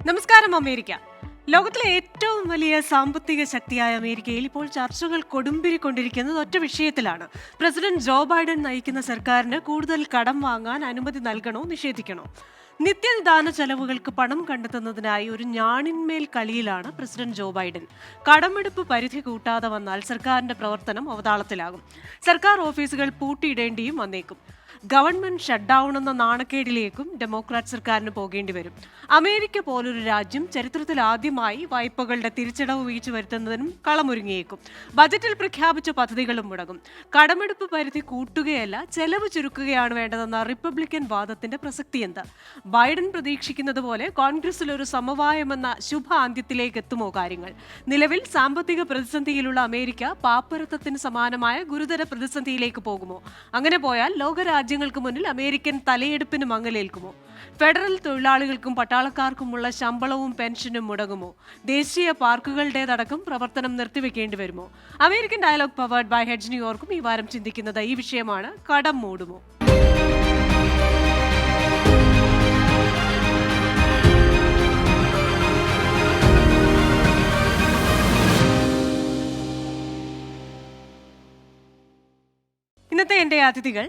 നമസ്കാരം. അമേരിക്ക ലോകത്തിലെ ഏറ്റവും വലിയ സാമ്പത്തിക ശക്തിയായ അമേരിക്കയിൽ ഇപ്പോൾ ചർച്ചകൾ കൊടുമ്പിരിക്കൊണ്ടിരിക്കുന്നത് ഒറ്റ വിഷയത്തിലാണ്. പ്രസിഡന്റ് ജോ ബൈഡൻ നയിക്കുന്ന സർക്കാരിന് കൂടുതൽ കടം വാങ്ങാൻ അനുമതി നൽകണോ നിഷേധിക്കണോ? നിത്യനിദാന ചെലവുകൾക്ക് പണം കണ്ടെത്തുന്നതിനായി ഒരു ഞാണിന്മേൽ കളിയിലാണ് പ്രസിഡന്റ് ജോ ബൈഡൻ. കടമെടുപ്പ് പരിധി കൂട്ടാതെ വന്നാൽ സർക്കാരിന്റെ പ്രവർത്തനം അവതാളത്തിലാകും. സർക്കാർ ഓഫീസുകൾ പൂട്ടിയിടേണ്ടിയും വന്നേക്കും. ഗവൺമെന്റ് ഷട്ട് ഡൗൺ എന്ന നാണക്കേടിലേക്കും ഡെമോക്രാറ്റ് സർക്കാരിന് പോകേണ്ടി വരും. അമേരിക്ക പോലൊരു രാജ്യം ചരിത്രത്തിൽ ആദ്യമായി വായ്പകളുടെ തിരിച്ചടവ് വീഴ്ച വരുത്തുന്നതിനും കളമൊരുങ്ങിയേക്കും. ബജറ്റിൽ പ്രഖ്യാപിച്ച പദ്ധതികളും മുടങ്ങും. കടമെടുപ്പ് പരിധി കൂട്ടുകയല്ല, ചെലവ് ചുരുക്കുകയാണ് വേണ്ടതെന്ന റിപ്പബ്ലിക്കൻ വാദത്തിന്റെ പ്രസക്തി എന്ത്? ബൈഡൻ പ്രതീക്ഷിക്കുന്നത് പോലെ കോൺഗ്രസിൽ ഒരു സമവായമെന്ന ശുഭ അന്ത്യത്തിലേക്ക് എത്തുമോ കാര്യങ്ങൾ? നിലവിൽ സാമ്പത്തിക പ്രതിസന്ധിയിലുള്ള അമേരിക്ക പാപ്പരത്വത്തിന് സമാനമായ ഗുരുതര പ്രതിസന്ധിയിലേക്ക് പോകുമോ? അങ്ങനെ പോയാൽ ലോകരാജ്യങ്ങൾക്ക് മുന്നിൽ അമേരിക്കൻ തലയെടുപ്പിന് മങ്ങലേൽക്കുമോ? ഫെഡറൽ തൊഴിലാളികൾക്കും പട്ടാളക്കാർക്കുമുള്ള ശമ്പളവും പെൻഷനും മുടങ്ങുമോ? ദേശീയ പാർക്കുകളുടേതടക്കം പ്രവർത്തനം നിർത്തിവെക്കേണ്ടി വരുമോ? American Dialogue powered by Hedge ന്യൂയോർക്കും ഈ വാരം ചിന്തിക്കുന്നത് ഈ വിഷയമാണ്: കടം മൂടുമോ? ഇന്നത്തെ എൻ്റെ അതിഥികൾ: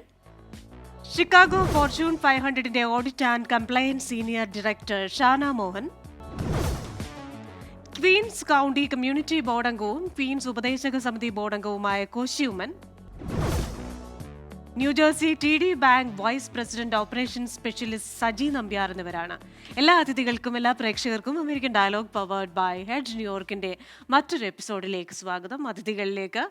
ഷിക്കാഗോ ഫോർച്യൂൺ 500ന്റെ audit and compliance senior director Shana Mohan, Queens County community board അംഗവും ക്വീൻസ് ഉപദേശക സമിതി ബോർഡ് അംഗവുമായ Koshy Oommen, New Jersey TD bank vice president operations specialist Saji Nambiar എന്നിവരാണ്. എല്ലാ അതിഥികൾക്കും എല്ലാ പ്രേക്ഷകർക്കും American Dialogue powered by Hedge ന്യൂയോർക്കിന്റെ മറ്റൊരു എപ്പിസോഡിലേക്ക് സ്വാഗതം. അതിഥികളിലേക്ക്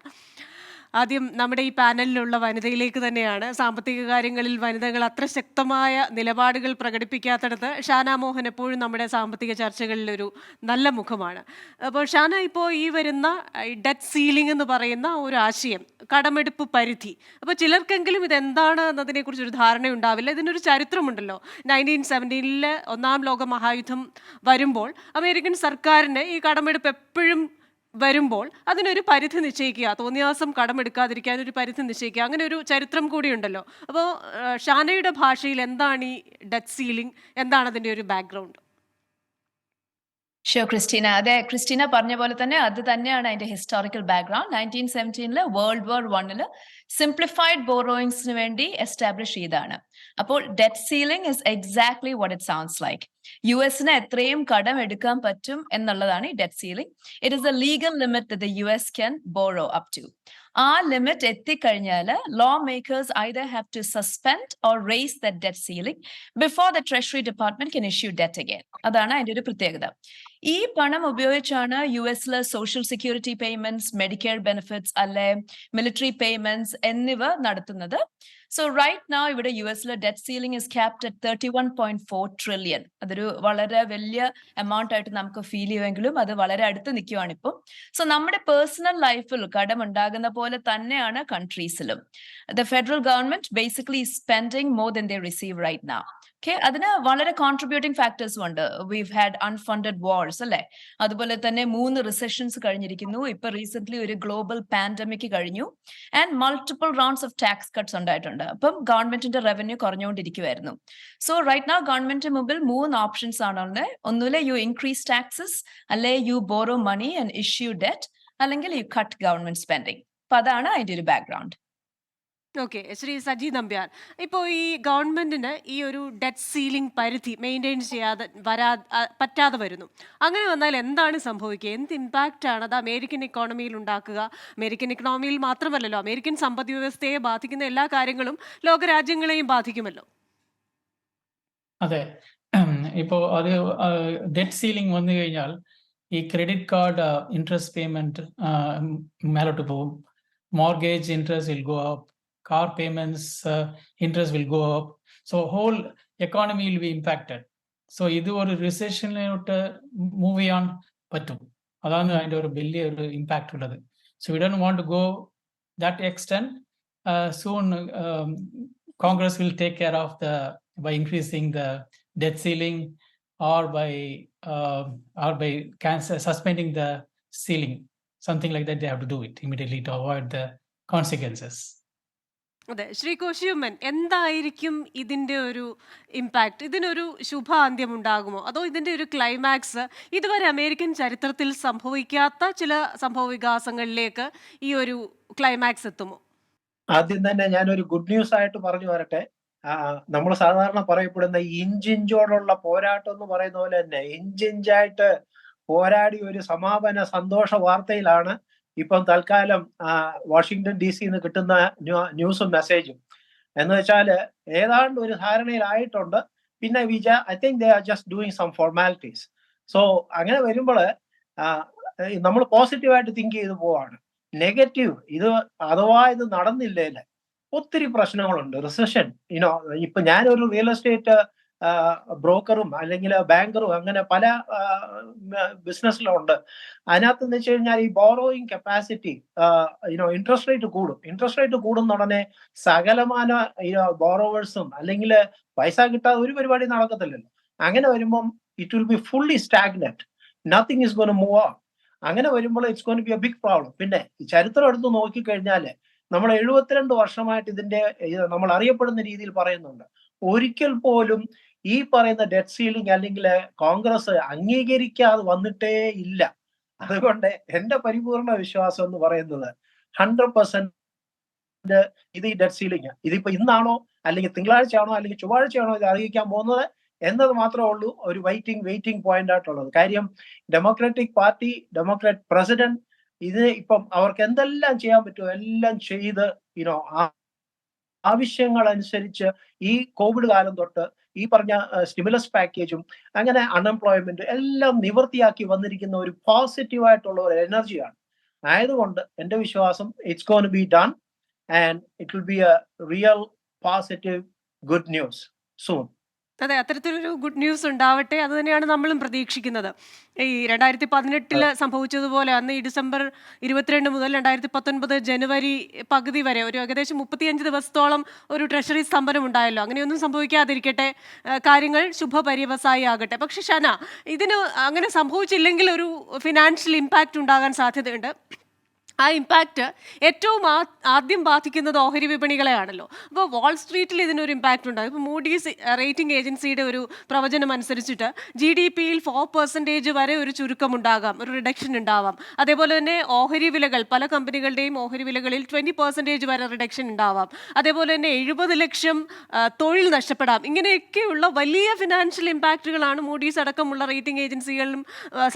ആദ്യം നമ്മുടെ ഈ പാനലിലുള്ള വനിതയിലേക്ക് തന്നെയാണ്. സാമ്പത്തിക കാര്യങ്ങളിൽ വനിതകൾ അത്ര ശക്തമായ നിലപാടുകൾ പ്രകടിപ്പിക്കാത്തടത്ത് ഷാന മോഹൻ എപ്പോഴും നമ്മുടെ സാമ്പത്തിക ചർച്ചകളിലൊരു നല്ല മുഖമാണ്. അപ്പോൾ ഷാന, ഇപ്പോൾ ഈ വരുന്ന ഡെറ്റ് സീലിംഗ് എന്ന് പറയുന്ന ഒരു ആശയം, കടമെടുപ്പ് പരിധി, അപ്പോൾ ചിലർക്കെങ്കിലും ഇതെന്താണ് എന്നതിനെക്കുറിച്ച് ഒരു ധാരണയുണ്ടാവില്ല. ഇതിനൊരു ചരിത്രമുണ്ടല്ലോ. 1917 ഒന്നാം ലോക മഹായുദ്ധം വരുമ്പോൾ അമേരിക്കൻ സർക്കാരിന് ഈ കടമെടുപ്പ് എപ്പോഴും വരുമ്പോൾ അതിനൊരു പരിധി നിശ്ചയിക്കുക, തോന്നിയാസം കടമെടുക്കാതിരിക്കാൻ ഒരു പരിധി നിശ്ചയിക്കുക, അങ്ങനെ ഒരു ചരിത്രം കൂടിയുണ്ടല്ലോ. അപ്പോൾ ഷാനയുടെ ഭാഷയിൽ എന്താണ് ഈ ഡെറ്റ് സീലിംഗ്, എന്താണ് അതിൻ്റെ ഒരു ബാക്ക്ഗ്രൗണ്ട്? ക്രിസ്റ്റീന, അതെ, ക്രിസ്റ്റീന പറഞ്ഞ പോലെ തന്നെ അത് തന്നെയാണ് അതിന്റെ historical background. 1917 world war 1 simplified ബോറോയിങ്സിന് വേണ്ടി എസ്റ്റാബ്ലിഷ് ചെയ്താണ്. അപ്പോൾ debt ceiling is exactly what it sounds like. യുഎസിന് എത്രയും കടം എടുക്കാൻ പറ്റും എന്നുള്ളതാണ് ഈ debt ceiling. It is a legal limit the US can borrow up to. ആ ലിമിറ്റ് എത്തിക്കഴിഞ്ഞാൽ lawmakers either have to suspend or raise the debt ceiling before the treasury department can issue debt again. അതാണ് അതിന്റെ ഒരു പ്രത്യേകത. ഈ പണം ഉപയോഗിച്ചാണ് US social security payments, Medicare benefits അല്ലെ മിലിറ്ററി പേയ്മെന്റ്സ് എന്നിവ നടത്തുന്നത്. സോ റൈറ്റ് നൗ ഇവിടെ US debt ceiling is capped at 31.4 trillion. അതൊരു വളരെ വലിയ എമൗണ്ട് ആയിട്ട് നമുക്ക് ഫീൽ ചെയ്യുമെങ്കിലും അത് വളരെ അടുത്ത് നിൽക്കുവാണ് ഇപ്പം. സോ നമ്മുടെ പേഴ്സണൽ ലൈഫിൽ കടം ഉണ്ടാകുന്ന പോലെ തന്നെയാണ് കൺട്രീസിലും. The federal government basically spending more than they receive right now. അതിന് വളരെ കോൺട്രിബ്യൂട്ടിംഗ് ഫാക്ടേഴ്സും ഉണ്ട്. വീവ് ഹാഡ് അൺഫണ്ടഡ് വാർസ് അല്ലെ, അതുപോലെ തന്നെ 3 റിസെഷൻസ് കഴിഞ്ഞിരിക്കുന്നു. ഇപ്പൊ റീസെന്റ് ഒരു ഗ്ലോബൽ പാൻഡമിക് കഴിഞ്ഞു and multiple rounds of tax cuts ഉണ്ടായിട്ടുണ്ട്. അപ്പം ഗവൺമെന്റിന്റെ റവന്യൂ കുറഞ്ഞുകൊണ്ടിരിക്കുവായിരുന്നു. സോ റൈറ്റ് നൗ ഗവൺമെന്റിന് മുമ്പിൽ 3 ഓപ്ഷൻസ് ആണുള്ളത്. ഒന്നുമില്ല യു ഇൻക്രീസ് ടാക്സസ്, അല്ലെ you borrow money and issue debt, അല്ലെങ്കിൽ യു കട്ട് ഗവൺമെന്റ് സ്പെൻഡിങ്. അപ്പൊ അതാണ് അതിന്റെ ഒരു ബാക്ക്ഗ്രൗണ്ട്. ഓക്കെ, ശ്രീ സജി നമ്പ്യാർ, ഇപ്പോൾ ഈ ഗവൺമെന്റിന് ഈ ഒരു ഡെറ്റ് സീലിംഗ് പരിധി മെയിൻറ്റെയിൻ ചെയ്യാതെ പറ്റാതെ വരുന്നു. അങ്ങനെ വന്നാൽ എന്താണ് സംഭവിക്കുക? എന്ത് ഇമ്പാക്റ്റ് ആണ് അത് അമേരിക്കൻ ഇക്കോണമിയിൽ ഉണ്ടാക്കുക? അമേരിക്കൻ ഇക്കോണമിയിൽ മാത്രമല്ലല്ലോ, അമേരിക്കൻ സമ്പദ് വ്യവസ്ഥയെ ബാധിക്കുന്ന എല്ലാ കാര്യങ്ങളും ലോകരാജ്യങ്ങളെയും ബാധിക്കുമല്ലോ. അതെ, ഇപ്പോൾ അത് ഡെറ്റ് സീലിംഗ് വന്നു കഴിഞ്ഞാൽ ഈ ക്രെഡിറ്റ് കാർഡ് ഇൻട്രസ്റ്റ് പേയ്മെന്റ് മേലോട്ട് പോകും. Mortgage interest will go up, car payments interest will go up, so whole economy will be impacted. So ഇത് ഒരു റിസെഷനിലോട്ട് മൂവ് ചെയ്യാൻ പറ്റും. അതാണ് അതിൻ്റെ ഒരു വലിയ ഒരു ഇമ്പാക്റ്റ് ഉള്ളത്. So we don't want to go that extent. Soon Congress will take care of the by increasing the debt ceiling or by suspending the ceiling, something like that. They have to do it immediately to avoid the consequences. അതെ, ശ്രീ കോശിയമ്മൻ, എന്തായിരിക്കും ഇതിന്റെ ഒരു impact? ഇതിനൊരു ശുഭാന്ത്യം ഉണ്ടാകുമോ? അതോ ഇതിന്റെ ഒരു climax ഇതുവരെ അമേരിക്കൻ ചരിത്രത്തിൽ സംഭവിക്കാത്ത ചില സംഭവ വികാസങ്ങളിലേക്ക് ഈ ഒരു ക്ലൈമാക്സ് എത്തുമോ? ആദ്യം തന്നെ ഞാനൊരു ഗുഡ് ന്യൂസ് ആയിട്ട് പറഞ്ഞു വരട്ടെ. നമ്മൾ സാധാരണ പറയപ്പെടുന്ന ഇഞ്ചിഞ്ചോടുള്ള പോരാട്ടം എന്ന് പറയുന്ന പോലെ തന്നെ ഇഞ്ചിഞ്ചായിട്ട് പോരാടി ഒരു സമാപന സന്തോഷ വാർത്തയിലാണ് ഇപ്പം തൽക്കാലം വാഷിങ്ടൺ DC കിട്ടുന്ന ന്യൂസും മെസ്സേജും. എന്ന് വെച്ചാല് ഏതാണ്ട് ഒരു ധാരണയിലായിട്ടുണ്ട്. പിന്നെ I think they are just doing some formalities. So അങ്ങനെ വരുമ്പോൾ നമ്മൾ പോസിറ്റീവായിട്ട് തിങ്ക് ചെയ്ത് പോവാണ്. നെഗറ്റീവ്, ഇത് അഥവാ ഇത് നടന്നില്ലേല് ഒത്തിരി പ്രശ്നങ്ങളുണ്ട്. റിസഷൻ, ഇപ്പൊ ഞാനൊരു റിയൽ എസ്റ്റേറ്റ് ബ്രോക്കറും അല്ലെങ്കിൽ ബാങ്കറും അങ്ങനെ പല ബിസിനസ്സിലുണ്ട്. അതിനകത്ത് എന്ന് വെച്ച് കഴിഞ്ഞാൽ ഈ ബോറോയിങ് കപ്പാസിറ്റി, ഇൻട്രസ്റ്റ് റേറ്റ് കൂടും. ഇൻട്രസ്റ്റ് റേറ്റ് കൂടുന്ന ഉടനെ സകലമാന ബോറോവേഴ്സും അല്ലെങ്കിൽ പൈസ കിട്ടാതെ ഒരു പരിപാടി നടക്കത്തില്ലല്ലോ. അങ്ങനെ വരുമ്പം it will be fully stagnant, nothing is gonna move on. അങ്ങനെ വരുമ്പോൾ it's gonna be a big problem. പിന്നെ ഈ ചരിത്രം എടുത്ത് നോക്കിക്കഴിഞ്ഞാൽ നമ്മൾ 72 വർഷമായിട്ട് ഇതിന്റെ നമ്മൾ അറിയപ്പെടുന്ന രീതിയിൽ പറയുന്നുണ്ട്. ഒരിക്കൽ പോലും ഈ പറയുന്ന ഡെറ്റ് സീലിംഗ് അല്ലെങ്കിൽ കോൺഗ്രസ് അംഗീകരിക്കാതെ വന്നിട്ടേ ഇല്ല. അതുകൊണ്ട് എന്റെ പരിപൂർണ വിശ്വാസം എന്ന് പറയുന്നത് 100% ഇത് ഈ ഡെറ്റ് സീലിംഗ് ഇതിപ്പോ ഇന്നാണോ അല്ലെങ്കിൽ തിങ്കളാഴ്ചയാണോ അല്ലെങ്കിൽ ചൊവ്വാഴ്ചയാണോ ഇത് അറിയിക്കാൻ പോകുന്നത് എന്നത് മാത്രമേ ഉള്ളൂ ഒരു വെയിറ്റിംഗ് പോയിന്റ് ആയിട്ടുള്ളത്. കാര്യം ഡെമോക്രാറ്റിക് പാർട്ടി, ഡെമോക്രാറ്റ് പ്രസിഡന്റ് ഇത് ഇപ്പം അവർക്ക് എന്തെല്ലാം ചെയ്യാൻ പറ്റുമോ എല്ലാം ചെയ്ത് ആവശ്യങ്ങൾ അനുസരിച്ച് ഈ കോവിഡ് കാലം തൊട്ട് ഈ പറഞ്ഞ സ്റ്റിമുലസ് പാക്കേജും അങ്ങനെ അൺഎംപ്ലോയ്മെന്റ് എല്ലാം നിവൃത്തിയാക്കി വന്നിരിക്കുന്ന ഒരു പോസിറ്റീവായിട്ടുള്ള ഒരു എനർജിയാണ്. ആയതുകൊണ്ട് എന്റെ വിശ്വാസം it's gonna be done and it will B A real positive good news soon. അതെ, അത്തരത്തിലൊരു ഗുഡ് ന്യൂസ് ഉണ്ടാവട്ടെ. അത് തന്നെയാണ് നമ്മളും പ്രതീക്ഷിക്കുന്നത്. ഈ 2018 സംഭവിച്ചതുപോലെ അന്ന് ഈ ഡിസംബർ 22 മുതൽ 2019 ജനുവരി പകുതി വരെ ഒരു ഏകദേശം 35 ദിവസത്തോളം ഒരു ട്രഷറി സ്തംഭനം ഉണ്ടായല്ലോ. അങ്ങനെയൊന്നും സംഭവിക്കാതിരിക്കട്ടെ, കാര്യങ്ങൾ ശുഭപര്യവസായി ആകട്ടെ. പക്ഷെ ഷന, ഇതിന് അങ്ങനെ സംഭവിച്ചില്ലെങ്കിൽ ഒരു ഫിനാൻഷ്യൽ ഇമ്പാക്റ്റ് ഉണ്ടാകാൻ സാധ്യതയുണ്ട്. ആ ഇമ്പാക്റ്റ് ഏറ്റവും ആദ്യം ബാധിക്കുന്നത് ഓഹരി വിപണികളെയാണല്ലോ. അപ്പോൾ വാൾസ്ട്രീറ്റിൽ ഇതിനൊരു ഇമ്പാക്റ്റ് ഉണ്ടാകും. ഇപ്പോൾ മൂഡീസ് റേറ്റിംഗ് ഏജൻസിയുടെ ഒരു പ്രവചനം അനുസരിച്ചിട്ട് GDP-യിൽ 4% വരെ ഒരു ചുരുക്കമുണ്ടാകാം, ഒരു റിഡക്ഷൻ ഉണ്ടാവാം. അതേപോലെ തന്നെ ഓഹരി വിലകൾ, പല കമ്പനികളുടെയും ഓഹരി വിലകളിൽ 20% വരെ റിഡക്ഷൻ ഉണ്ടാവാം. അതേപോലെ തന്നെ 70 ലക്ഷം തൊഴിൽ നഷ്ടപ്പെടാം. ഇങ്ങനെയൊക്കെയുള്ള വലിയ ഫിനാൻഷ്യൽ ഇമ്പാക്റ്റുകളാണ് മൂഡീസ് അടക്കമുള്ള റേറ്റിംഗ് ഏജൻസികളും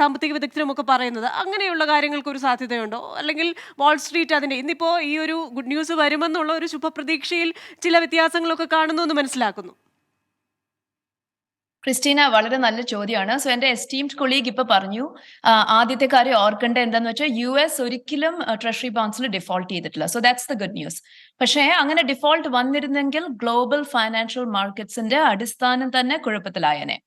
സാമ്പത്തിക വിദഗ്ധരും ഒക്കെ പറയുന്നത്. അങ്ങനെയുള്ള കാര്യങ്ങൾക്ക് ഒരു സാധ്യതയുണ്ടോ? അല്ലെങ്കിൽ വാൾസ്ട്രീറ്റ് അതിന്റെ ഇന്നിപ്പോ ഈ ഒരു ഗുഡ് ന്യൂസ് വരുമെന്നുള്ള ഒരു ശുഭപ്രതീക്ഷയിൽ ചില വ്യത്യാസങ്ങളൊക്കെ കാണുന്നു എന്ന് മനസ്സിലാക്കുന്നു. ക്രിസ്റ്റീന, വളരെ നല്ല ചോദ്യമാണ്. സോ എന്റെ എസ്റ്റീംഡ് കൊളീഗ് ഇപ്പൊ പറഞ്ഞു, ആദ്യത്തെ കാര്യം ഓർക്കേണ്ട എന്താന്ന് വെച്ചാൽ US ഒരിക്കലും ട്രഷറി ബോൺസിൽ ഡിഫോൾട്ട് ചെയ്തിട്ടില്ല. So that's the good news. പക്ഷേ അങ്ങനെ ഡിഫോൾട്ട് വന്നിരുന്നെങ്കിൽ ഗ്ലോബൽ ഫൈനാൻഷ്യൽ മാർക്കറ്റ്സിന്റെ അടിസ്ഥാനം തന്നെ കുഴപ്പത്തിലായനെ.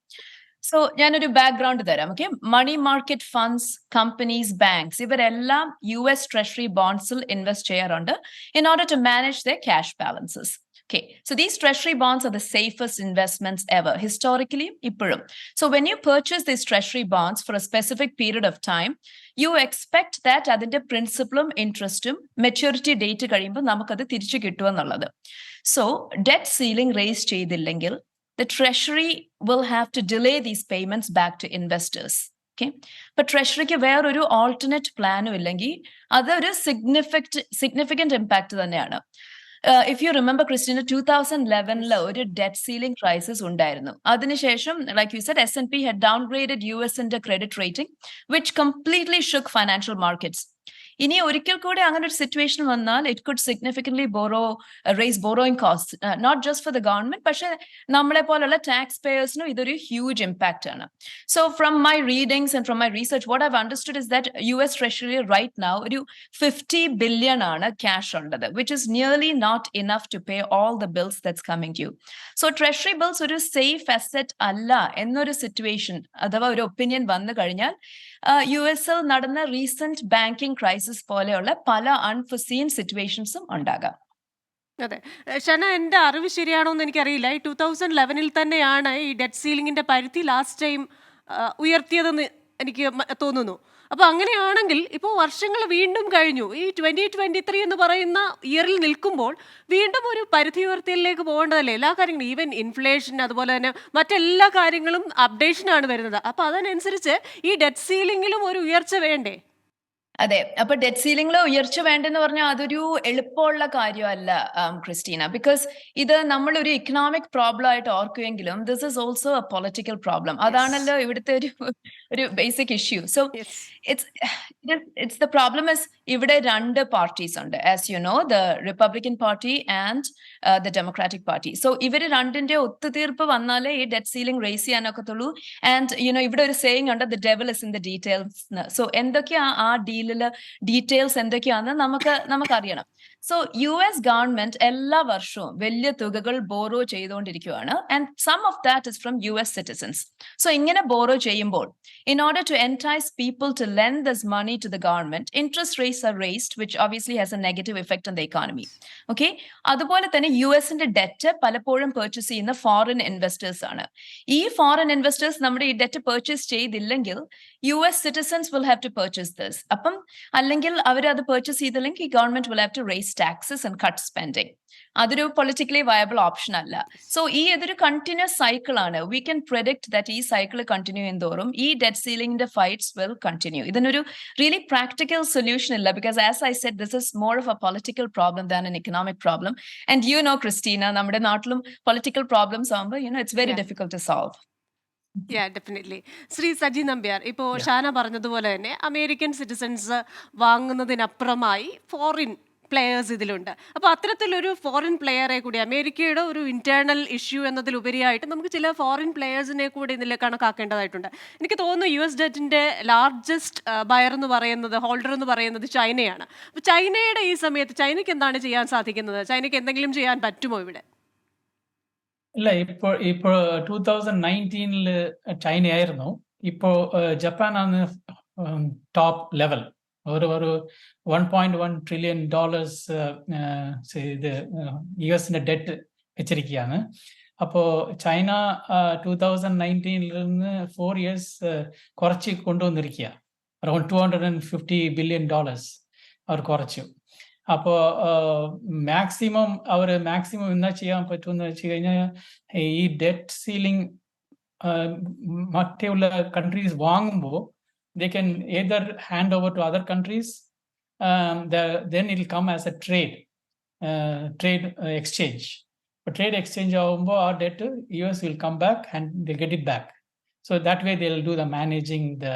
സോ ഞാനൊരു ബാക്ക്ഗ്രൗണ്ട് തരാം. Okay, money market funds, companies, banks ഇവരെല്ലാം US ട്രഷറി ബോൺസിൽ ഇൻവെസ്റ്റ് ചെയ്യാറുണ്ട് in order to manage their cash balances. Okay, so these treasury bonds are the safest investments ever, historically, ippurum. So when you purchase these treasury bonds for a specific period of time, you expect that adinte principalum interestum maturity date കഴിയുമ്പോൾ നമുക്കത് തിരിച്ചു കിട്ടുമെന്നുള്ളത്. So debt ceiling raise ചെയ്തില്ലെങ്കിൽ the treasury will have to delay these payments back to investors. Okay, but treasuryക്ക് വേറൊരു alternate പ്ലാനും ഇല്ലെങ്കിൽ അതൊരു significant impact തന്നെയാണ്. If you remember, Christina, 2011 ഒരു debt ceiling crisis ഉണ്ടായിരുന്നു. അതിനുശേഷം, like you said, S&P had downgraded US into credit rating, which completely shook financial markets. ഇനി ഒരിക്കൽ കൂടി അങ്ങനെ ഒരു സിറ്റുവേഷൻ വന്നാൽ it could significantly raise borrowing cost, not just for the government, പക്ഷെ നമ്മളെ പോലുള്ള ടാക്സ് പേയേഴ്സിനും ഇതൊരു ഹ്യൂജ് ഇമ്പാക്റ്റ് ആണ്. So from my readings and from my research what I've understood is that US treasury right now ഒരു 50 billion ആണ് cash ഉള്ളത്, which is nearly not enough to pay all the bills that's coming to you. So treasury bills ഒരു safe asset അല്ല എന്നൊരു situation അഥവാ ഒരു opinion വന്നു കഴിഞ്ഞാൽ US-ൽ നടന്ന റീസെന്റ് ബാങ്കിങ് ക്രൈസിസ് പോലെയുള്ള പല അൺഫോർസീൻ സിറ്റുവേഷൻസും ഉണ്ടാകാം. അതെ, ഷന, എൻ്റെ അറിവ് ശരിയാണോ എന്ന് എനിക്കറിയില്ല. ഈ 2011 തന്നെയാണ് ഈ ഡെറ്റ് സീലിംഗിന്റെ പരിധി ലാസ്റ്റ് ടൈം ഉയർത്തിയതെന്ന് എനിക്ക് തോന്നുന്നു. അപ്പൊ അങ്ങനെയാണെങ്കിൽ ഇപ്പോൾ വർഷങ്ങൾ വീണ്ടും കഴിഞ്ഞു. ഈ 2023 എന്ന് പറയുന്ന ഇയറിൽ നിൽക്കുമ്പോൾ വീണ്ടും ഒരു പരിധി ഉയർത്തലിലേക്ക് പോകേണ്ടതല്ലേ എല്ലാ കാര്യങ്ങളും? ഈവൻ ഇൻഫ്ലേഷൻ അതുപോലെ തന്നെ മറ്റെല്ലാ കാര്യങ്ങളും അപ്ഡേഷനാണ് വരുന്നത്. അപ്പൊ അതിനനുസരിച്ച് ഈ ഡെറ്റ് സീലിംഗിലും ഒരു ഉയർച്ച വേണ്ടേ? അതെ. അപ്പൊ ഡെറ്റ് സീലിംഗിൽ ഉയർച്ച വേണ്ടെന്ന് പറഞ്ഞാൽ അതൊരു എളുപ്പമുള്ള കാര്യമല്ല ക്രിസ്റ്റീന. ബിക്കോസ് ഇത് നമ്മളൊരു ഇക്കണോമിക് പ്രോബ്ലം ആയിട്ട് ഓർക്കുമെങ്കിലും this is also a political problem. അതാണല്ലോ ഇവിടുത്തെ ഒരു basic issue. So yes. It's the problem is ഇവിടെ രണ്ട് പാർട്ടീസ് ഉണ്ട്. As you know, the Republican party and the Democratic party. So ഇവര് രണ്ടിന്റെ ഒത്തുതീർപ്പ് വന്നാലേ ഈ ഡെറ്റ് സീലിംഗ് റേസ് ചെയ്യാനൊക്കത്തുള്ളൂ. ആൻഡ് ഇവിടെ ഒരു സേയിങ് ഉണ്ട്, the devil is in the details. So എന്തൊക്കെയാ ആ ഡീലില് ഡീറ്റെയിൽസ് എന്തൊക്കെയാണെന്ന് നമുക്കറിയണം. സോ US ഗവൺമെന്റ് എല്ലാ വർഷവും വലിയ തുകകൾ ബോറോ ചെയ്തുകൊണ്ടിരിക്കുകയാണ്. And some of that is from US citizens. So ഇങ്ങനെ ബോറോ ചെയ്യുമ്പോൾ in order to entice people to lend this money to the government, interest rates are raised, which obviously has a negative effect on the economy. Okay? അതുപോലെ തന്നെ യുഎസിന്റെ debt പലപ്പോഴും purchase ചെയ്യുന്ന foreign investors ആണ്. ഈ foreign investors നമ്മുടെ ഈ debt purchase ചെയ്തില്ലെങ്കിൽ US citizens will have to purchase this. അപ്പം അല്ലെങ്കിൽ അവർ അത് പർച്ചേസ് ചെയ്തില്ലെങ്കിൽ government will have to raise taxes and cut spending. അതൊരു പൊളിറ്റിക്കലി വയബിൾ ഓപ്ഷൻ അല്ല. സോ ഇതൊരു കണ്ടിന്യൂസ് സൈക്കിൾ ആണ്. വി ക്യാൻ പ്രെഡിക്ട് ദാറ്റ് ഈ സൈക്കിൾ കണ്ടിന്യൂ ചെയ്യുന്നതോറും ഈ ഡെറ്റ് സീലിംഗിന്റെ ഫൈറ്റ്സ് വിൽ കണ്ടിന്യൂ. ഇതിനൊരു റിയലി പ്രാക്ടിക്കൽ സൊല്യൂഷൻ ഇല്ല. Because as I said, this is more of a political problem than an economic problem. And Christina, നമ്മുടെ നാട്ടിലും political problems ആകുമ്പോൾ it's very difficult to solve. Definitely. Shri Saji Nambiar, ഇപ്പോൾ ഷാന പറഞ്ഞതുപോലെ തന്നെ American citizens വാങ്ങുന്നതിനപ്പുറമായി foreign players ഇതിലുണ്ട്. അപ്പോൾ അത്തരത്തിലൊരു ഫോറിൻ പ്ലെയറെ കൂടി, അമേരിക്കയുടെ ഒരു ഇന്റേണൽ ഇഷ്യൂ എന്നതിലുപരിയായിട്ട് നമുക്ക് ചില ഫോറിൻ പ്ലെയേഴ്സിനെ കൂടി ഇതിൽ കണക്കാക്കേണ്ടതായിട്ടുണ്ട്. എനിക്ക് തോന്നുന്നു US ഡെറ്റിന്റെ ലാർജസ്റ്റ് ബയർ എന്ന് പറയുന്നത്, ഹോൾഡർ എന്ന് പറയുന്നത് ചൈനയാണ്. അപ്പോൾ ചൈനയുടെ ഈ സമയത്ത് ചൈനയ്ക്ക് എന്താണ് ചെയ്യാൻ സാധിക്കുന്നത്? ചൈനയ്ക്ക് എന്തെങ്കിലും ചെയ്യാൻ പറ്റുമോ ഇവിടെ? ഇല്ല, ഇപ്പോൾ 2019 ചൈന ആയിരുന്നു. ഇപ്പോൾ ജപ്പാനാണ് ടോപ്പ് ലെവൽ. ഒരു $1.1 trillion ഇത് യുഎസിന്റെ ഡെറ്റ് വെച്ചിരിക്കുകയാണ്. അപ്പോൾ ചൈന 2019 നിന്ന് 4 years കുറച്ച് കൊണ്ടുവന്നിരിക്കുക. അറൗണ്ട് $250 billion അവർ കുറച്ചു. അപ്പോൾ മാക്സിമം എന്നാ ചെയ്യാൻ പറ്റുമെന്ന് വെച്ച് കഴിഞ്ഞാൽ ഈ ഡെറ്റ് സീലിംഗ് മറ്റുള്ള കൺട്രീസ് വാങ്ങുമ്പോൾ they can either hand over to other countries, then it will come as a trade exchange. But trade exchange ആവുമ്പോൾ our debt US will come back and they'll get it back. So that way they'll do the managing the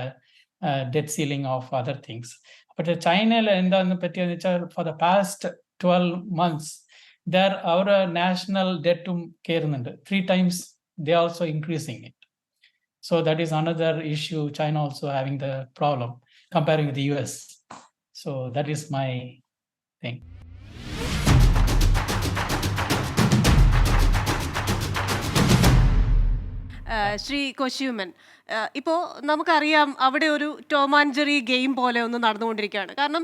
debt ceiling of other things. But China എന്താന്ന് പറ്റിയെന്ന് വെച്ചാൽ for the past 12 months our national debt കയറുന്നുണ്ട്. 3 times they also increasing it. So that is another issue. China also having the problem comparing with the US. So that is my thing. Shri കൊശിയുമൻ, ഇപ്പോൾ നമുക്കറിയാം അവിടെ ഒരു Tom and Jerry game പോലെ ഒന്ന് നടന്നുകൊണ്ടിരിക്കുകയാണ്. കാരണം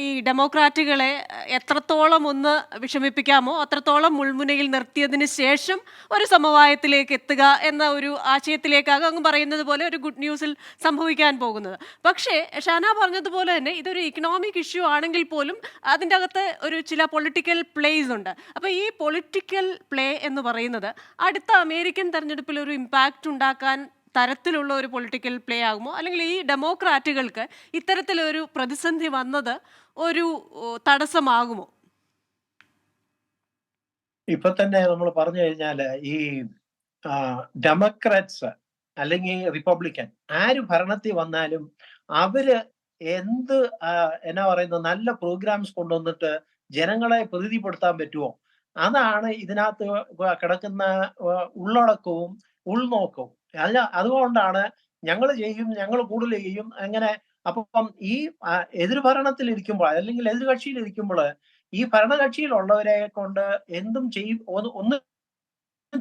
ഈ ഡെമോക്രാറ്റുകളെ എത്രത്തോളം ഒന്ന് വിഷമിപ്പിക്കാമോ അത്രത്തോളം മുൾമുനയിൽ നിർത്തിയതിന് ശേഷം ഒരു സമവായത്തിലേക്ക് എത്തുക എന്ന ഒരു ആശയത്തിലേക്കാകും അങ്ങ് പറയുന്നത് പോലെ ഒരു ഗുഡ് ന്യൂസിൽ സംഭവിക്കാൻ പോകുന്നത്. പക്ഷേ ഷാന പറഞ്ഞതുപോലെ തന്നെ ഇതൊരു ഇക്കണോമിക് ഇഷ്യൂ ആണെങ്കിൽ പോലും അതിൻ്റെ അകത്ത് ഒരു ചില പൊളിറ്റിക്കൽ പ്ലേസ് ഉണ്ട്. അപ്പോൾ ഈ പൊളിറ്റിക്കൽ പ്ലേ എന്ന് പറയുന്നത് അടുത്ത അമേരിക്കൻ തെരഞ്ഞെടുപ്പിൽ ഒരു ഇമ്പാക്റ്റ് ഉണ്ടാക്കാൻ തരത്തിലുള്ള ഒരു പൊളിറ്റിക്കൽ പ്ലേ ആകുമോ? അല്ലെങ്കിൽ ഈ ഡെമോക്രാറ്റുകൾക്ക് ഇത്തരത്തിലൊരു പ്രതിസന്ധി വന്നത് ഒരു തടസ്സമാകുമോ? ഇപ്പൊ തന്നെ നമ്മൾ പറഞ്ഞു കഴിഞ്ഞാല് ഈ ഡെമോക്രാറ്റ്സ് അല്ലെങ്കിൽ റിപ്പബ്ലിക്കൻ ആര് ഭരണത്തിൽ വന്നാലും അവര് എന്ത് എന്നാ പറയുന്നത് നല്ല പ്രോഗ്രാംസ് കൊണ്ടുവന്നിട്ട് ജനങ്ങളെ പ്രീതിപ്പെടുത്താൻ പറ്റുമോ, അതാണ് ഇതിനകത്ത് കിടക്കുന്ന ഉള്ളടക്കവും ഉൾനോക്കവും. അതുകൊണ്ടാണ് ഞങ്ങൾ ചെയ്യും, ഞങ്ങൾ കൂടുതൽ ചെയ്യും അങ്ങനെ. അപ്പം ഈ എതിർഭരണത്തിൽ ഇരിക്കുമ്പോൾ അല്ലെങ്കിൽ എതിർകക്ഷിയിൽ ഇരിക്കുമ്പോൾ ഈ ഭരണകക്ഷിയിലുള്ളവരെ കൊണ്ട് ഒന്നും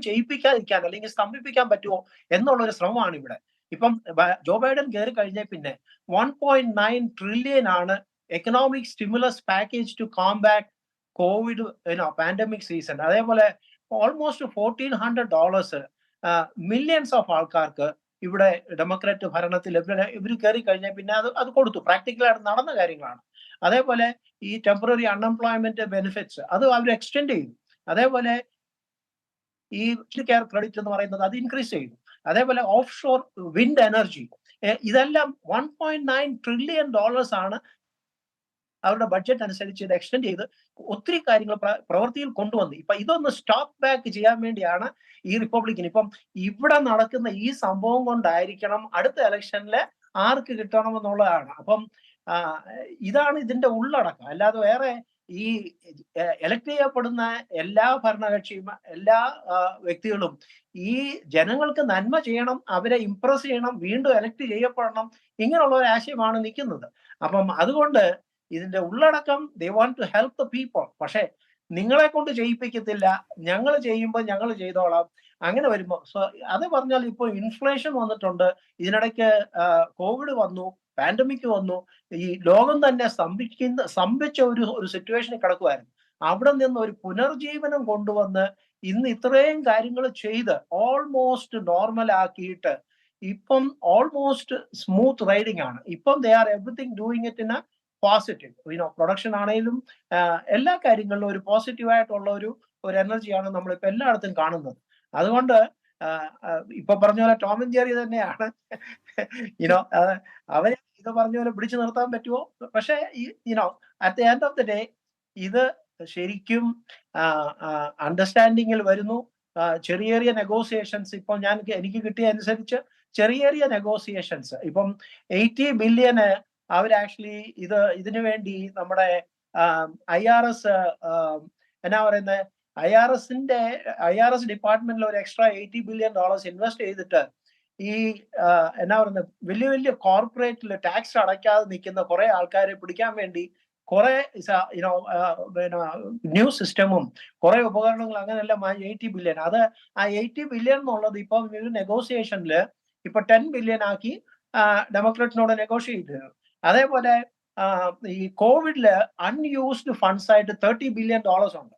ചെയ്യിപ്പിക്കാതിരിക്കാൻ അല്ലെങ്കിൽ സ്തംഭിപ്പിക്കാൻ പറ്റുമോ എന്നുള്ളൊരു ശ്രമമാണ് ഇവിടെ. ഇപ്പം ജോ ബൈഡൻ കയറി കഴിഞ്ഞ പിന്നെ 1.9 trillion ആണ് economic stimulus package to combat Covid pandemic season. അതേപോലെ ഓൾമോസ്റ്റ് $1,400 മില്യൺസ് ഓഫ് ആൾക്കാർക്ക് ഇവിടെ ഡെമോക്രാറ്റ് ഭരണത്തിൽ ഇവർ കയറി കഴിഞ്ഞാൽ പിന്നെ അത് കൊടുത്തു. പ്രാക്ടിക്കലായിട്ട് നടന്ന കാര്യങ്ങളാണ്. അതേപോലെ ഈ ടെമ്പററി അൺഎംപ്ലോയ്മെന്റ് ബെനിഫിറ്റ്സ് അത് അവർ എക്സ്റ്റെൻഡ് ചെയ്തു. അതേപോലെ ഈ കെയർ ക്രെഡിറ്റ് എന്ന് പറയുന്നത് അത് ഇൻക്രീസ് ചെയ്തു. അതേപോലെ ഓഫ് ഷോർ വിൻഡ് എനർജി, ഇതെല്ലാം $1.9 ട്രില്യൺ ആണ് അവരുടെ ബഡ്ജറ്റ് അനുസരിച്ച് ഇത് എക്സ്റ്റെൻഡ് ചെയ്ത് ഒത്തിരി കാര്യങ്ങൾ പ്രവൃത്തിയിൽ കൊണ്ടുവന്നു. ഇപ്പൊ ഇതൊന്ന് സ്റ്റോപ്പ് ബാക്ക് ചെയ്യാൻ വേണ്ടിയാണ് ഈ റിപ്പബ്ലിക്കൻ. ഇപ്പം ഇവിടെ നടക്കുന്ന ഈ സംഭവം കൊണ്ടായിരിക്കണം അടുത്ത ഇലക്ഷനിൽ ആർക്ക് കിട്ടണമെന്നുള്ളതാണ്. അപ്പം ഇതാണ് ഇതിന്റെ ഉള്ളടക്കം. അല്ലാതെ വേറെ ഈ എലക്ട് ചെയ്യപ്പെടുന്ന എല്ലാ ഭരണകക്ഷിയും എല്ലാ വ്യക്തികളും ഈ ജനങ്ങൾക്ക് നന്മ ചെയ്യണം, അവരെ ഇംപ്രസ് ചെയ്യണം, വീണ്ടും എലക്ട് ചെയ്യപ്പെടണം, ഇങ്ങനെയുള്ള ഒരു ആശയമാണ് നിൽക്കുന്നത്. അപ്പം അതുകൊണ്ട് ഇതിന്റെ ഉള്ളടക്കം they want to help the people. പക്ഷെ നിങ്ങളെ കൊണ്ട് ചെയ്യിപ്പിക്കത്തില്ല, ഞങ്ങൾ ചെയ്യുമ്പോൾ ഞങ്ങൾ ചെയ്തോളാം, അങ്ങനെ വരുമ്പോൾ. സോ അത് പറഞ്ഞാൽ ഇപ്പോൾ ഇൻഫ്ലേഷൻ വന്നിട്ടുണ്ട്, ഇതിനിടയ്ക്ക് കോവിഡ് വന്നു, പാൻഡമിക് വന്നു, ഈ ലോകം തന്നെ സ്തംഭിച്ച ഒരു സിറ്റുവേഷനിൽ കിടക്കുമായിരുന്നു. അവിടെ നിന്ന് ഒരു പുനർജീവനം കൊണ്ടുവന്ന് ഇന്ന് ഇത്രയും കാര്യങ്ങൾ ചെയ്ത് ഓൾമോസ്റ്റ് നോർമൽ ആക്കിയിട്ട് ഇപ്പം ഓൾമോസ്റ്റ് സ്മൂത്ത് റൈഡിങ് ആണ്. ഇപ്പം they are everything doing it in A positive. Production ആണെങ്കിലും എല്ലാ കാര്യങ്ങളിലും ഒരു പോസിറ്റീവായിട്ടുള്ള ഒരു എനർജിയാണ് നമ്മളിപ്പോൾ എല്ലായിടത്തും കാണുന്നത്. അതുകൊണ്ട് ഇപ്പൊ പറഞ്ഞ പോലെ ടോം ആൻഡ് ജെറി തന്നെയാണ്. അവരെ ഇത് പറഞ്ഞ പോലെ പിടിച്ചു നിർത്താൻ പറ്റുമോ? പക്ഷേ at the end of the day ഇത് ശരിക്കും അണ്ടർസ്റ്റാൻഡിങ്ങിൽ വരുന്നു. ചെറിയ ചെറിയ നെഗോസിയേഷൻസ് ഇപ്പം എനിക്ക് കിട്ടിയ അനുസരിച്ച് ചെറിയ ചെറിയ നെഗോസിയേഷൻസ് ഇപ്പം 80 ബില്യന് അവർ ആക്ച്വലി ഇതിനു വേണ്ടി നമ്മുടെ IRS എന്നാ പറയുന്നത്, IRS ഡിപ്പാർട്ട്മെന്റിൽ ഒരു എക്സ്ട്രാ $80 ബില്യൺ ഇൻവെസ്റ്റ് ചെയ്തിട്ട് ഈ എന്നാ പറയുന്നത് വലിയ വലിയ കോർപ്പറേറ്റിൽ ടാക്സ് അടയ്ക്കാതെ നിൽക്കുന്ന കുറെ ആൾക്കാരെ പിടിക്കാൻ വേണ്ടി കുറെ ന്യൂ സിസ്റ്റമും കുറെ ഉപകരണങ്ങൾ അങ്ങനെയെല്ലാം 80 ബില്യൺ. അത് ആ 80 ബില്യൺ എന്നുള്ളത് ഇപ്പം ഒരു നെഗോസിയേഷനിൽ ഇപ്പൊ 10 ബില്യൺ ആക്കി ഡെമോക്രാറ്റിനോട് നെഗോഷിയേറ്റ് ചെയ്തു. അതേപോലെ ഈ കോവിഡില് അൺയൂസ്ഡ് ഫണ്ട്സ് ആയിട്ട് $30 ബില്യൺ ഉണ്ട്.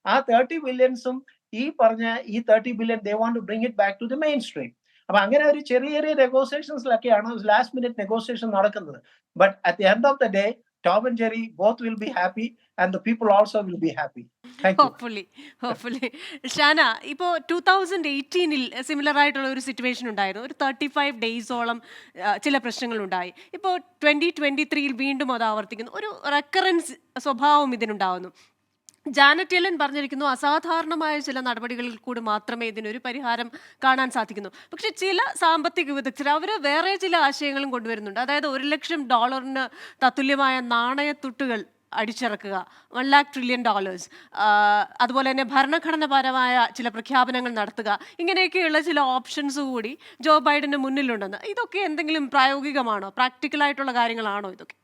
ആ 30 ബില്യൺസും ഈ 30 billion they want to bring it back to the mainstream. അപ്പൊ അങ്ങനെ ഒരു ചെറിയ ചെറിയ നെഗോസിയേഷൻസിലൊക്കെയാണ് ലാസ്റ്റ് മിനിറ്റ് നെഗോസിയേഷൻ നടക്കുന്നത്. But at the end of the day Tom and Jerry both will be happy and the people also will be happy. Thank you. Hopefully. Shana, ഇപ്പോൾ 2018 similar ആയിട്ടുള്ള ഒരു സിറ്റുവേഷൻ ഉണ്ടായിരുന്നു. ഒരു 35 ഡേയ്സോളം ചില പ്രശ്നങ്ങളുണ്ടായി. ഇപ്പോൾ 2023 വീണ്ടും അത് ആവർത്തിക്കുന്നു. ഒരു റെക്കറൻസ് സ്വഭാവം ഇതിനുണ്ടാവുന്നു. ജാനറ്റ് യെല്ലൻ പറഞ്ഞിരിക്കുന്നു അസാധാരണമായ ചില നടപടികളിൽ കൂടി മാത്രമേ ഇതിനൊരു പരിഹാരം കാണാൻ സാധിക്കുന്നു. പക്ഷെ ചില സാമ്പത്തിക വിദഗ്ധർ അവർ വേറെ ചില ആശയങ്ങളും കൊണ്ടുവരുന്നുണ്ട്. അതായത് $1 ലക്ഷം തത്തുല്യമായ നാണയത്തുട്ടുകൾ അടിച്ചിറക്കുക, $1 lakh trillion, അതുപോലെ തന്നെ ഭരണഘടനാപരമായ ചില പ്രഖ്യാപനങ്ങൾ നടത്തുക, ഇങ്ങനെയൊക്കെയുള്ള ചില ഓപ്ഷൻസ് കൂടി ജോ ബൈഡന് മുന്നിലുണ്ടെന്ന്. ഇതൊക്കെ എന്തെങ്കിലും പ്രായോഗികമാണോ? പ്രാക്ടിക്കലായിട്ടുള്ള കാര്യങ്ങളാണോ ഇതൊക്കെ?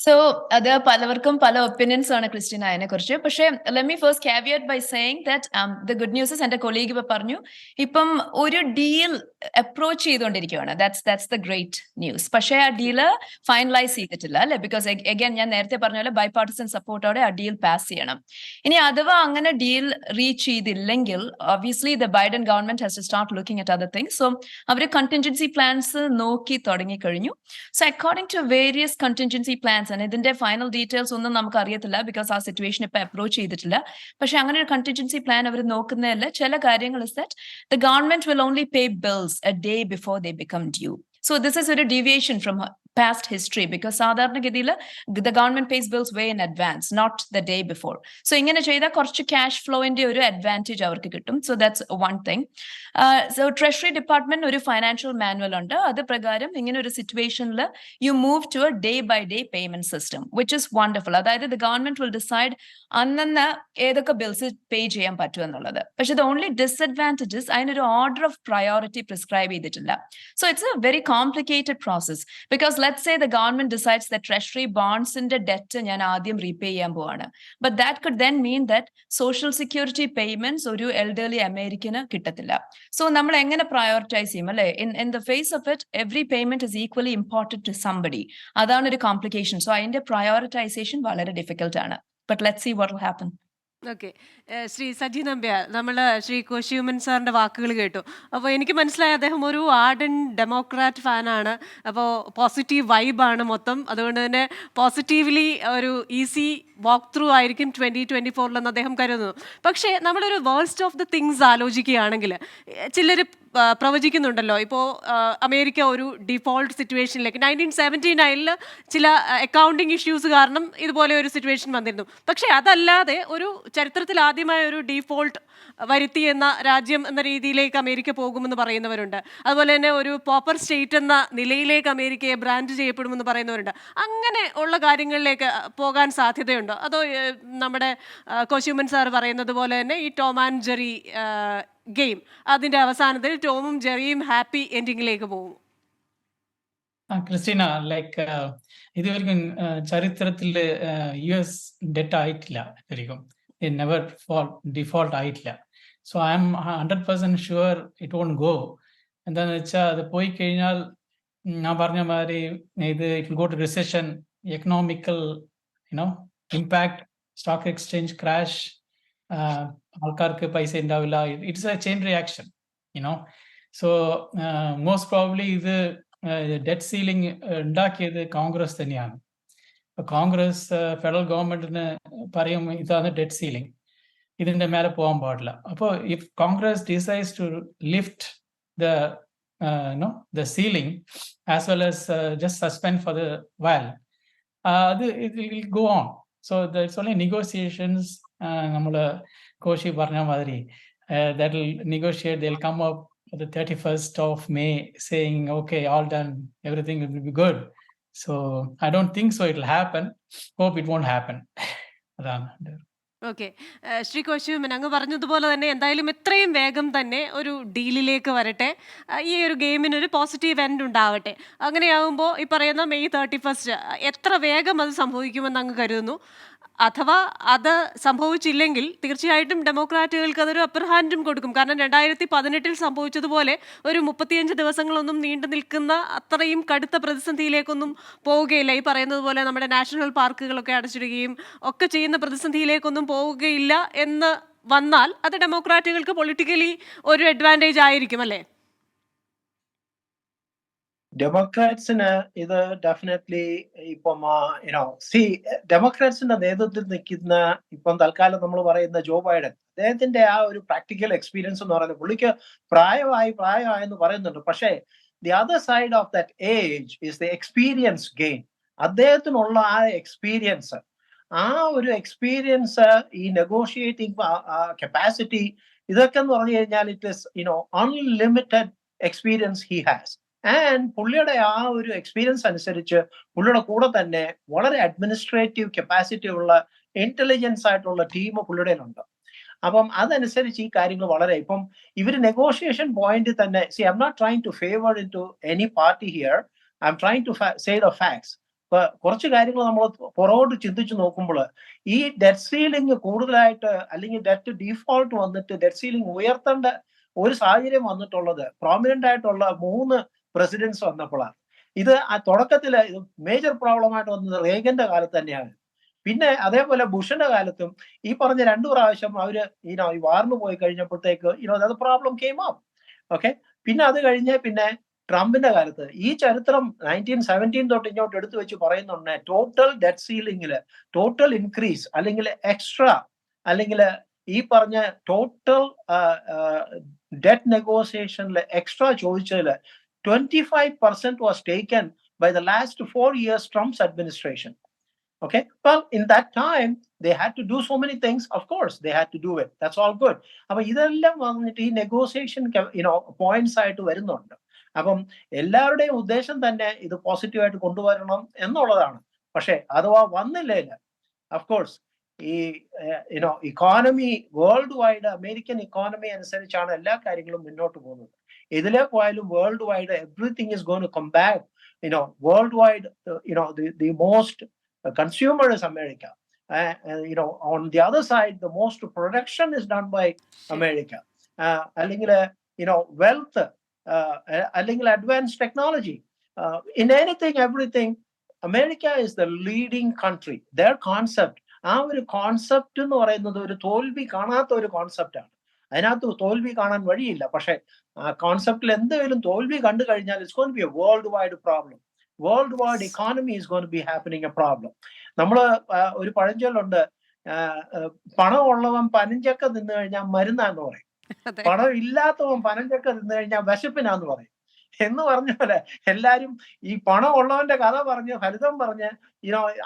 സോ അത് പലവർക്കും പല ഒപ്പീനിയൻസ് ആണ് ക്രിസ്റ്റീന അതിനെ കുറിച്ച്. പക്ഷേ let me first caveat by saying that the good news എന്റെ കൊളീഗ് ഇപ്പൊ പറഞ്ഞു, ഇപ്പം ഒരു ഡീൽ അപ്രോച്ച് ചെയ്തുകൊണ്ടിരിക്കുകയാണ്. That's the great news. പക്ഷേ ആ ഡീല് ഫൈനലൈസ് ചെയ്തിട്ടില്ല അല്ലെ? ബിക്കോസ് അഗൈൻ ഞാൻ നേരത്തെ പറഞ്ഞ പോലെ ബൈ പാർട്ടിസൺ സപ്പോർട്ടോടെ ആ ഡീൽ പാസ് ചെയ്യണം. ഇനി അഥവാ അങ്ങനെ ഡീൽ റീച്ച് ചെയ്തില്ലെങ്കിൽ obviously the Biden government has to start looking at other things. So അവർ കണ്ടിൻജൻസി പ്ലാൻസ് നോക്കി തുടങ്ങിക്കഴിഞ്ഞു. So according to various contingency plans, ഇതിന്റെ ഫൈനൽ ഡീറ്റെയിൽസ് ഒന്നും നമുക്ക് അറിയത്തില്ല ബിക്കോസ് ആ സിറ്റുവേഷൻ ഇപ്പൊ അപ്രോച്ച് ചെയ്തിട്ടില്ല. പക്ഷെ അങ്ങനെ ഒരു കണ്ടിൻജൻസി പ്ലാൻ അവർ നോക്കുന്നതല്ല. ചില കാര്യങ്ങൾ is that the government will only pay bills a day before they become due. So this is ഒരു deviation from past history because സാധാരണഗതിയിൽ the government pays bills way in advance, not the day before. So ഇങ്ങനെ ചെയ്താൽ കുറച്ച് cash ഫ്ലോയിന്റെ ഒരു advantage അവർക്ക് കിട്ടും. So that's one thing. So treasury department ഒരു financial manual ഉണ്ട്. അത് പ്രകാരം ഇങ്ങനെ ഒരു സിറ്റുവേഷനിൽ you move to a day by day payment system which is wonderful. അതായത് ദ ഗവൺമെന്റ് വിൽ ഡിസൈഡ് അന്നന്ന് ഏതൊക്കെ ബിൽസ് പേ ചെയ്യാൻ പറ്റും എന്നുള്ളത്. പക്ഷെ ദ ഓൺലി ഡിസ്അഡ്വാൻറ്റേജസ് അതിനൊരു ഓർഡർ ഓഫ് പ്രയോറിറ്റി പ്രിസ്ക്രൈബ് ചെയ്തിട്ടില്ല. So it's a very complicated process because let's say the government decides that treasury bonds ന്റെ debt ഞാൻ ആദ്യം റീപേ ചെയ്യാൻ പോവാണ്. But that could then mean that social security payments ഒരു elderly American കിട്ടത്തില്ല. So നമ്മൾ എങ്ങനെ പ്രയോറിറ്റൈസ് ചെയ്യും അല്ലെ? In the face of it, every payment is equally important to somebody. അതാണ് ഒരു കോംപ്ലിക്കേഷൻ. So അതിന്റെ പ്രയോറിറ്റൈസേഷൻ വളരെ ഡിഫിക്കൽട്ട് ആണ്. But let's see what will happen. Okay. Shri Saji Nambiar, നമ്മൾ ശ്രീ കോശിയുമൻ സാറിന്റെ വാക്കുകൾ കേട്ടു. അപ്പോൾ എനിക്ക് മനസ്സിലായി അദ്ദേഹം ഒരു ആർഡൻ ഡെമോക്രാറ്റ് ഫാനാണ്. അപ്പോൾ പോസിറ്റീവ് വൈബാണ് മൊത്തം. അതുകൊണ്ട് തന്നെ പോസിറ്റീവ്ലി ഒരു ഈസി വാക്ക് ത്രൂ ആയിരിക്കും 2024 അദ്ദേഹം കരുതുന്നു. പക്ഷേ നമ്മളൊരു വേൾസ്റ്റ് ഓഫ് ദ തിങ്സ് ആലോചിക്കുകയാണെങ്കിൽ ചിലർ പ്രവചിക്കുന്നുണ്ടല്ലോ, ഇപ്പോൾ അമേരിക്ക ഒരു ഡിഫോൾട്ട് സിറ്റുവേഷനിലേക്ക് 1979 ചില അക്കൗണ്ടിങ് ഇഷ്യൂസ് കാരണം ഇതുപോലെ ഒരു സിറ്റുവേഷൻ വന്നിരുന്നു. പക്ഷേ അതല്ലാതെ ഒരു ചരിത്രത്തിൽ ആദ്യമായ ഒരു ഡിഫോൾട്ട് വരുത്തി എന്ന രാജ്യം എന്ന രീതിയിലേക്ക് അമേരിക്ക പോകുമെന്ന് പറയുന്നവരുണ്ട്. അതുപോലെ തന്നെ ഒരു പോപ്പർ സ്റ്റേറ്റ് എന്ന നിലയിലേക്ക് അമേരിക്കയെ ബ്രാൻഡ് ചെയ്യപ്പെടുമെന്ന് പറയുന്നവരുണ്ട്. അങ്ങനെ ഉള്ള കാര്യങ്ങളിലേക്ക് പോകാൻ സാധ്യതയുണ്ടോ? അതോ നമ്മുടെ കോശിയുമൻ സാർ പറയുന്നത് പോലെ തന്നെ ഈ ടോം ആൻഡ് ജെറി ഗെയിം അതിന്റെ അവസാനത്തിൽ ടോമും ജെറിയും ഹാപ്പി എൻഡിങ്ങിലേക്ക് പോകും? ക്രിസ്റ്റീന, ലൈക്ക് ഇതുവരെയും ചരിത്രത്തിൽ US ഡെറ്റ് ആയിട്ടില്ല. ശരിക്കും നെവർ ഡിഫോൾട്ട് ആയിട്ടില്ല. So I'm 100% sure it won't go. എന്താണെന്ന് വെച്ചാൽ അത് പോയി കഴിഞ്ഞാൽ ഞാൻ പറഞ്ഞ മാതിരി ഇത് it will go to recession, economical impact, stock exchange crash, ആൾക്കാർക്ക് പൈസ ഉണ്ടാവില്ല. It's a chain reaction. So most probably ഇത് ഡെറ്റ് സീലിംഗ് ഉണ്ടാക്കിയത് കോൺഗ്രസ് തന്നെയാണ്. കോൺഗ്രസ് ഫെഡറൽ ഗവൺമെന്റിന് പറയും ഇതാണ് ഡെറ്റ് സീലിംഗ്, ഇതിന്റെ മേലെ പോകാൻ പാടില്ല. അപ്പോൾ if Congress decides to lift the ceiling as well as just suspend for the while, it will go on. So there's only negotiations. നമ്മള് കോശി പറഞ്ഞ മാതിരി that will negotiate, they'll come up for the 31st of May saying okay, all done, everything will be good. So I don't think so it will happen. Hope it won't happen. അതാണ്. Okay. Shri കോശിയുമൻ, അങ്ങ് പറഞ്ഞതുപോലെ തന്നെ എന്തായാലും എത്രയും വേഗം തന്നെ ഒരു ഡീലിലേക്ക് വരട്ടെ. ഈ ഒരു ഗെയിമിനൊരു പോസിറ്റീവ് എൻഡ് ഉണ്ടാവട്ടെ. അങ്ങനെയാകുമ്പോൾ ഈ പറയുന്ന May 31 എത്ര വേഗം അത് സംഭവിക്കുമെന്ന് അങ്ങ് കരുതുന്നു? അഥവാ അത് സംഭവിച്ചില്ലെങ്കിൽ തീർച്ചയായിട്ടും ഡെമോക്രാറ്റുകൾക്ക് അതൊരു അപ്പർ ഹാൻഡും കൊടുക്കും. കാരണം 2018 സംഭവിച്ചതുപോലെ ഒരു 35 ദിവസങ്ങളൊന്നും നീണ്ടു നിൽക്കുന്ന അത്രയും കടുത്ത പ്രതിസന്ധിയിലേക്കൊന്നും പോവുകയില്ല. ഈ പറയുന്നത് പോലെ നമ്മുടെ നാഷണൽ പാർക്കുകളൊക്കെ അടച്ചിടുകയും ഒക്കെ ചെയ്യുന്ന പ്രതിസന്ധിയിലേക്കൊന്നും പോവുകയില്ല എന്ന് വന്നാൽ അത് ഡെമോക്രാറ്റുകൾക്ക് പൊളിറ്റിക്കലി ഒരു അഡ്വാൻറ്റേജ് ആയിരിക്കും, അല്ലേ? ഡെമോക്രാറ്റ്സിന് ഇത് ഡെഫിനറ്റ്ലി ഇപ്പം ഡെമോക്രാറ്റ്സിന്റെ നേതൃത്വത്തിൽ നിൽക്കുന്ന ഇപ്പം തൽക്കാലം നമ്മൾ പറയുന്ന ജോ ബൈഡൻ, അദ്ദേഹത്തിന്റെ ആ ഒരു പ്രാക്ടിക്കൽ എക്സ്പീരിയൻസ് എന്ന് പറയുന്നത്, പുള്ളിക്ക് പ്രായമായെന്ന് പറയുന്നുണ്ട്. പക്ഷേ the other side of that age is the experience gain. അദ്ദേഹത്തിനുള്ള ആ എക്സ്പീരിയൻസ്, ഒരു എക്സ്പീരിയൻസ്, ഈ നെഗോഷിയേറ്റിംഗ് കപ്പാസിറ്റി, ഇതൊക്കെ എന്ന് പറഞ്ഞു കഴിഞ്ഞാൽ it is unlimited experience he has. And പുള്ളിയുടെ ആ ഒരു എക്സ്പീരിയൻസ് അനുസരിച്ച് പുള്ളിയുടെ കൂടെ തന്നെ വളരെ അഡ്മിനിസ്ട്രേറ്റീവ് കപ്പാസിറ്റി ഉള്ള ഇന്റലിജൻസ് ആയിട്ടുള്ള ടീം പുള്ളിയുടെ ഉണ്ട്. അപ്പം അതനുസരിച്ച് ഈ കാര്യങ്ങൾ വളരെ ഇപ്പം ഇവർ നെഗോഷിയേഷൻ പോയിന്റിൽ തന്നെ I'm not trying to favour in to any party here, I'm trying to say the facts. ഇപ്പൊ കുറച്ച് കാര്യങ്ങൾ നമ്മൾ പുറകോട്ട് ചിന്തിച്ചു നോക്കുമ്പോൾ ഈ ഡെറ്റ് സീലിംഗ് കൂടുതലായിട്ട് അല്ലെങ്കിൽ ഡെറ്റ് ഡീഫോൾട്ട് വന്നിട്ട് ഡെറ്റ് സീലിംഗ് ഉയർത്തേണ്ട ഒരു സാഹചര്യം വന്നിട്ടുള്ളത് പ്രോമിനന്റ് ആയിട്ടുള്ള 3 പ്രസിഡൻസ് വന്നപ്പോഴാണ്. ഇത് ആ തുടക്കത്തിൽ മേജർ പ്രോബ്ലം ആയിട്ട് വന്നത് റേഗന്റെ കാലത്ത് തന്നെയാണ്. പിന്നെ അതേപോലെ ബുഷിന്റെ കാലത്തും ഈ പറഞ്ഞ 2 പ്രാവശ്യം അവര് ഈ വാറിന് പോയി കഴിഞ്ഞപ്പോഴത്തേക്ക് അത് പ്രോബ്ലം കെയിം അപ്പ്. ഓക്കെ. പിന്നെ അത് കഴിഞ്ഞ് പിന്നെ ട്രംപിന്റെ കാലത്ത് ഈ ചരിത്രം 1917 തൊട്ട് ഇങ്ങോട്ട് എടുത്തു വെച്ച് പറയുന്നുണ്ട്, ടോട്ടൽ ഡെറ്റ് സീലിംഗില് ടോട്ടൽ ഇൻക്രീസ് അല്ലെങ്കിൽ എക്സ്ട്രാ അല്ലെങ്കിൽ ഈ പറഞ്ഞ ടോട്ടൽ ഡെറ്റ് നെഗോസിയേഷനിൽ എക്സ്ട്രാ ചോദിച്ചതിൽ 25% was taken by the last 4 years Trump's administration. Okay, well, in that time they had to do so many things. Of course they had to do it. That's all good. അപ്പോൾ ഇതെല്ലാം വന്നിട്ട് ഈ negotiation points ആയിട്ട് വരുന്നുണ്ട്. അപ്പം എല്ലാവരുടെയും ഉദ്ദേശം തന്നെ ഇത് പോസിറ്റീവായിട്ട് കൊണ്ടുവരണം എന്നുള്ളതാണ്. പക്ഷെ അഥവാ വന്നില്ല, ഓഫ് കോഴ്സ് ഈ economy worldwide, American economy അനുസരിച്ചാണ് എല്ലാ കാര്യങ്ങളും മുന്നോട്ട് പോകുന്നത്. ഇതിലെ പോയാലും worldwide everything is going to come back. Worldwide the most consumer is America. On the other side, the most production is done by America. അല്ലെങ്കിൽ wealth, അല്ലെങ്കിൽ advanced technology, in anything, everything, America is the leading country. Their concept, ആ ഒരു concept എന്ന് പറയുന്നത് ഒരു തോൽവി കാണാത്ത ഒരു കോൺസെപ്റ്റാണ്. അതിനകത്ത് തോൽവി കാണാൻ വഴിയില്ല. പക്ഷെ ആ കോൺസെപ്റ്റിൽ എന്തെങ്കിലും തോൽവി കണ്ടു കഴിഞ്ഞാൽ it's going to be a worldwide problem. Worldwide economy is going to be happening a problem. നമ്മള് ഒരു പഴഞ്ചൊല്ലുണ്ട്, പണം ഉള്ളവൻ പനഞ്ചക്ക തിന്നു കഴിഞ്ഞാൽ മരുന്നാന്ന് പറയും, അതെ. പണം ഇല്ലാത്തവൻ പനഞ്ചക്ക തിന്നു കഴിഞ്ഞാൽ വിശപ്പിനാന്ന് പറയും. എന്ന് പറഞ്ഞ പോലെ എല്ലാരും ഈ പണം ഉള്ളവന്റെ കഥ പറഞ്ഞ് ഫലിതം പറഞ്ഞ്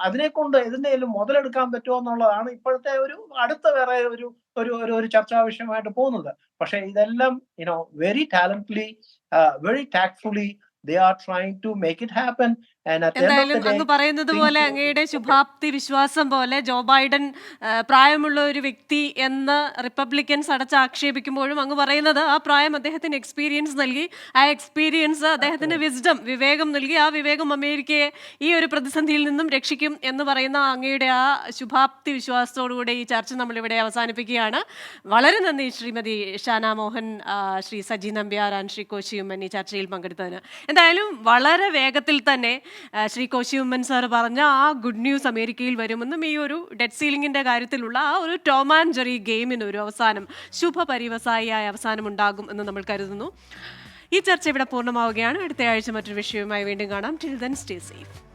അതിനെ കൊണ്ട് എന്തെങ്കിലും മുതലെടുക്കാൻ പറ്റുമോ എന്നുള്ളതാണ് ഇപ്പോഴത്തെ ഒരു അടുത്ത വേറെ ഒരു ഒരു ഒരു ഒരു ചർച്ചാ വിഷയമായിട്ട് പോകുന്നത്. പക്ഷെ ഇതെല്ലാം very talently, very tactfully they are trying to make it happen, and at the end of എന്തായാലും the day അങ്ങ് പറയുന്നത് things പോലെ will അങ്ങയുടെ be okay. ശുഭാപ്തി വിശ്വാസം പോലെ ജോ ബൈഡൻ പ്രായമുള്ള ഒരു വ്യക്തി എന്ന് റിപ്പബ്ലിക്കൻസ് ആക്ഷേപിക്കുമ്പോഴും അങ്ങ് പറയുന്നത് ആ പ്രായം അദ്ദേഹത്തിന് എക്സ്പീരിയൻസ് നൽകി, ആ എക്സ്പീരിയൻസ് അദ്ദേഹത്തിന് വിസ്ഡം, വിവേകം നൽകി, ആ വിവേകം അമേരിക്കയെ ഈ ഒരു പ്രതിസന്ധിയിൽ നിന്നും രക്ഷിക്കും എന്ന് പറയുന്ന അങ്ങയുടെ ആ ശുഭാപ്തി വിശ്വാസത്തോടുകൂടി ഈ ചർച്ച നമ്മളിവിടെ അവസാനിപ്പിക്കുകയാണ്. വളരെ നന്ദി ശ്രീമതി ഷാന മോഹൻ, ശ്രീ സജി നമ്പ്യാർ, ശ്രീ കോശിയുമ്മൻ ഈ ചർച്ചയിൽ പങ്കെടുത്തതിന്. എന്തായാലും വളരെ വേഗത്തിൽ തന്നെ ശ്രീ കോശിയുമ്മൻ സാർ പറഞ്ഞ ആ ഗുഡ് ന്യൂസ് അമേരിക്കയിൽ വരുമെന്നും ഈ ഒരു ഡെറ്റ് സീലിംഗിന്റെ കാര്യത്തിലുള്ള ആ ഒരു ടോം ആൻഡ് ജെറി ഗെയിമിന് ഒരു അവസാനം, ശുഭപരിവസായിയായ അവസാനം ഉണ്ടാകും എന്ന് നമ്മൾ കരുതുന്നു. ഈ ചർച്ച ഇവിടെ പൂർണ്ണമാവുകയാണ്. അടുത്ത ആഴ്ച മറ്റൊരു വിഷയവുമായി വീണ്ടും കാണാം. Till then stay safe.